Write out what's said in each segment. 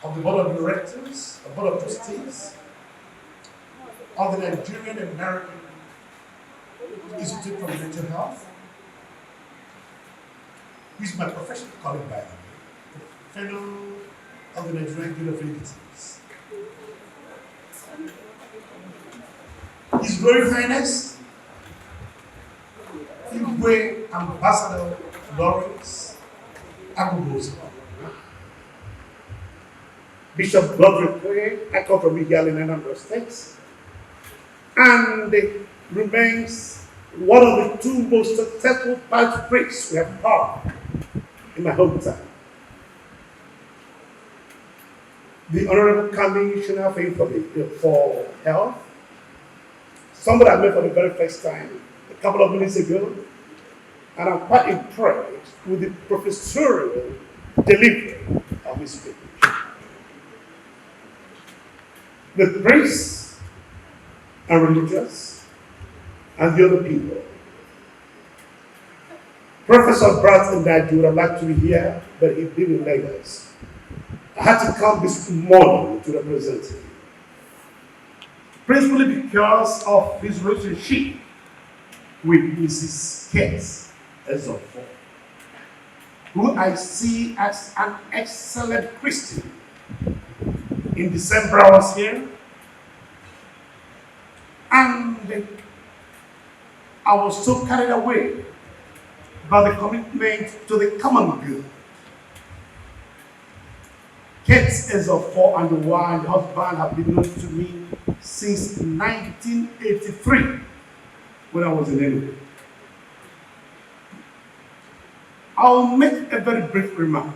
of the Board of Directors, the Board of Trustees, of the Nigerian American Institute for Mental Health, which is my professional colleague, by the way, the fellow of the Nigerian Guild of Executives. His Royal Highness, Igwe Ambassador Lawrence Agubozo. Bishop Godfrey Okoye, I come from Miguel in Anambra State, and remains one of the two most successful parish priests we have had in my hometown. The Honorable Commissioner for Health, somebody I met for the very first time a couple of minutes ago, and I'm quite impressed with the professorial delivery of his speech. The priests and religious and the other people. Professor Brat and I would have liked to be here, but he lives in Lagos. I had to come this morning to represent him. Principally because of his relationship with Mrs. Kate Ezofo, who I see as an excellent Christian. In December, I was here, and I was so carried away by the commitment to the common good. Kate Ezofo and the wife, the husband, have been known to me since 1983 when I was in Enugu. I'll make a very brief remark.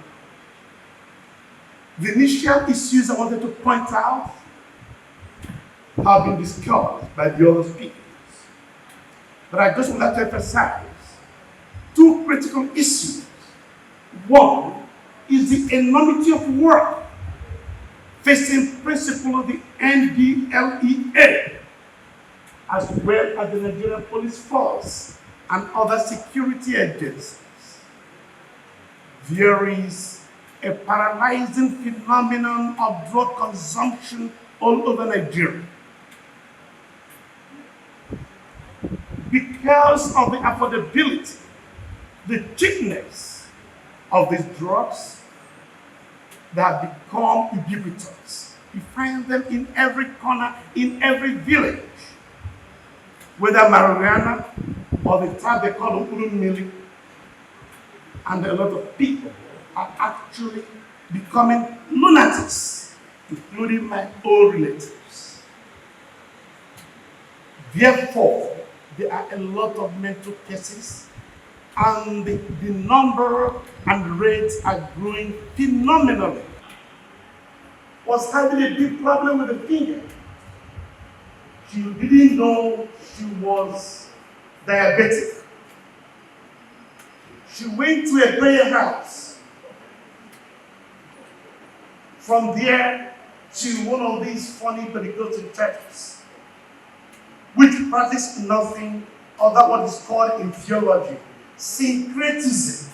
The initial issues I wanted to point out have been discussed by the other speakers. But I just would like to emphasize two critical issues. One is the enormity of work facing principle of the NDLEA, as well as the Nigerian Police Force and other security agencies. There is a paralyzing phenomenon of drug consumption all over Nigeria. Because of the affordability, the cheapness of these drugs, they have become ubiquitous. You find them in every corner, in every village. Whether marijuana or the type they call Mili, and a lot of people are actually becoming lunatics, including my own relatives. Therefore, there are a lot of mental cases, and the number and rates are growing phenomenally. Was having a big problem with the finger. She didn't know she was diabetic. She went to a prayer house. From there to one of these funny Pentecostal churches, which practice nothing other what is called in theology syncretism.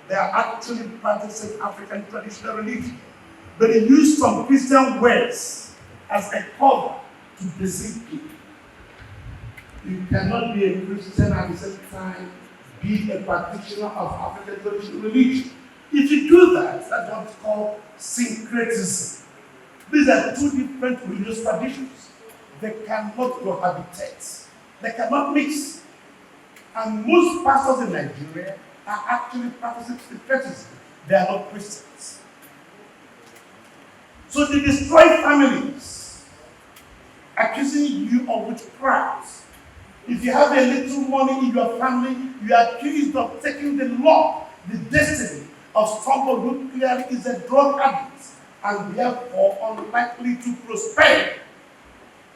They are actually practicing African traditional religion, but they use some Christian words as a cover to deceive people. You cannot be a Christian and at the same time be a practitioner of African traditional religion. If you do that, that's what's called syncretism. These are two different religious traditions. They cannot cohabitate. They cannot mix. And most pastors in Nigeria are actually practicing syncretism. They are not Christians. So they destroy families, accusing you of witchcraft. If you have a little money in your family, you are accused of taking the law, the destiny of someone who clearly is a drug addict and therefore unlikely to prosper.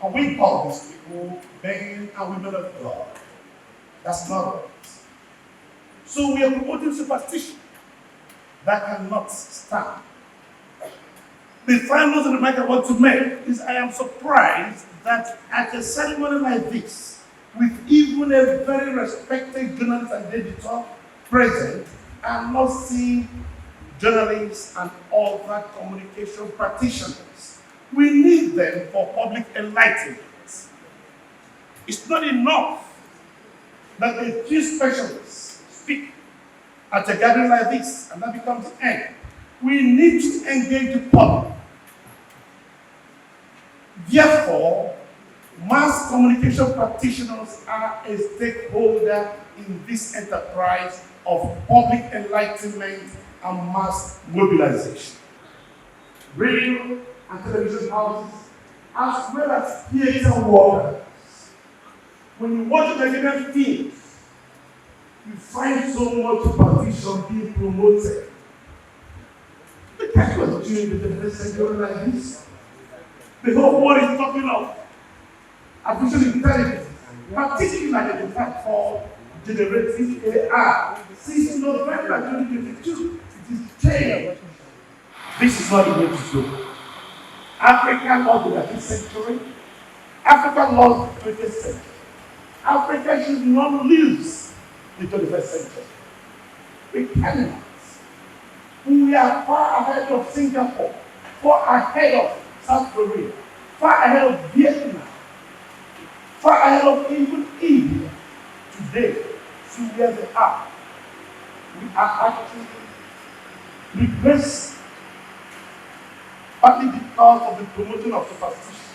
And we call these people men and women of God. That's not right. So we are promoting superstition that cannot stand. The final remark I want to make is I am surprised that at a ceremony like this, with even a very respected journalist and editor present, I'm not seeing journalists, and other communication practitioners. We need them for public enlightenment. It's not enough that a few specialists speak at a gathering like this and that becomes the end. We need to engage the public. Therefore, mass communication practitioners are a stakeholder in this enterprise of public enlightenment and mass mobilization. Radio and television houses, as well as theater workers. When you watch Nigerian films, you find so much partition being promoted. Look at what doing with the messenger like this. The whole world is talking of artificial intelligence, particularly the fact called generative AI. Since November 2022, it is changed. This is not the way to go. Africa lost the 19th century. Africa lost the 20th century. Africa should not lose the 21st century. We cannot. We are far ahead of Singapore, far ahead of South Korea, far ahead of Vietnam, far ahead of even India. Today, see where they are. We are actually regressing, partly because of the promotion of superstition.